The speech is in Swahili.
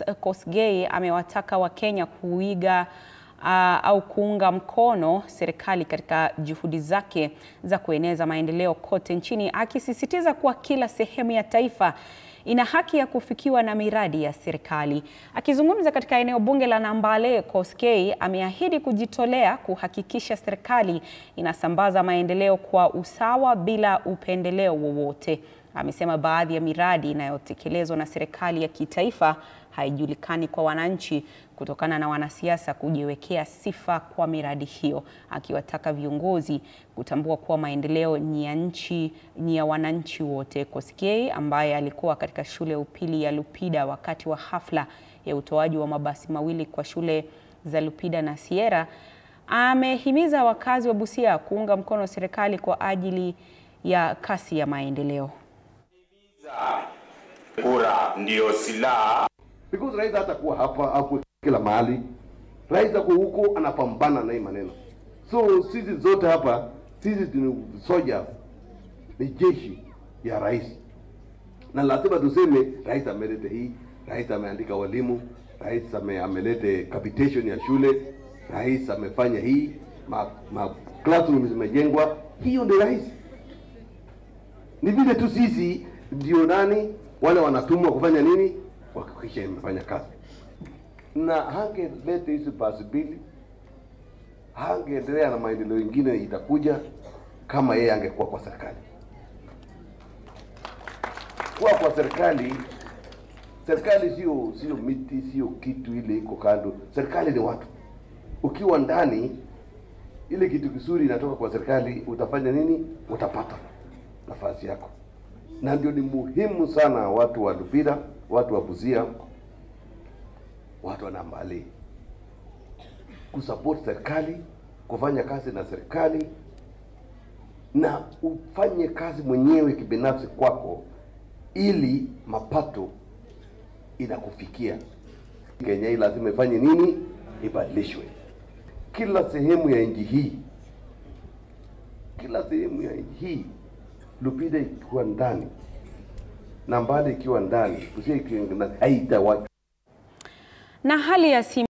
Amos Kosgei amewataka Wakenya kuiga au kuunga mkono serikali katika juhudi zake za kueneza maendeleo kote nchini, akisisitiza kuwa kila sehemu ya taifa ina haki ya kufikiwa na miradi ya serikali. Akizungumza katika eneo bunge la Nambale, Kosgei ameahidi kujitolea kuhakikisha serikali inasambaza maendeleo kwa usawa bila upendeleo wowote. Amesema baadhi ya miradi inayotekelezwa na serikali ya kitaifa haijulikani kwa wananchi kutokana na wanasiasa kujiwekea sifa kwa miradi hiyo, akiwataka viongozi kutambua kuwa maendeleo ni ya wananchi wote. Kosgei ambaye alikuwa katika shule ya upili ya Lupida wakati wa hafla ya utoaji wa mabasi mawili kwa shule za Lupida na Sierra, amehimiza wakazi wa Busia kuunga mkono serikali kwa ajili ya kasi ya maendeleo. Kura ndio silaha. Because rais hatakuwa hapa hapo kila mahali. Rais ako huko anapambana na hii maneno. So sisi zote hapa, sisi ni soldiers, ni jeshi ya rais. Na lazima tuseme rais amelete hii, rais ameandika walimu, rais amelete capitation ya shule, rais amefanya hii, classrooms zimejengwa. Hiyo ndio rais. Ni vile tu sisi ndio nani wale wanatumwa kufanya nini, kuhakikisha imefanya kazi. Na hangelete hizo possibility, hangeendelea na maendeleo mengine itakuja kama yeye angekuwa kwa serikali. Kwa serikali sio miti, sio kitu ile iko kando. Serikali ni watu. Ukiwa ndani, ile kitu kizuri inatoka kwa serikali, utafanya nini? Utapata nafasi yako. Na ndio ni muhimu sana watu wa Lupida, watu wa Busia, watu wa Nambale kusupport serikali, kufanya kazi na serikali, na ufanye kazi mwenyewe kibinafsi kwako ili mapato inakufikia. Kenya hii lazima ifanye nini? Ibadilishwe. Kila sehemu ya nchi hii, Lupida ikiwa ndani, Nambale ikiwa ndani, Busia ikiwa ndani, haitawachwa. Na hali ya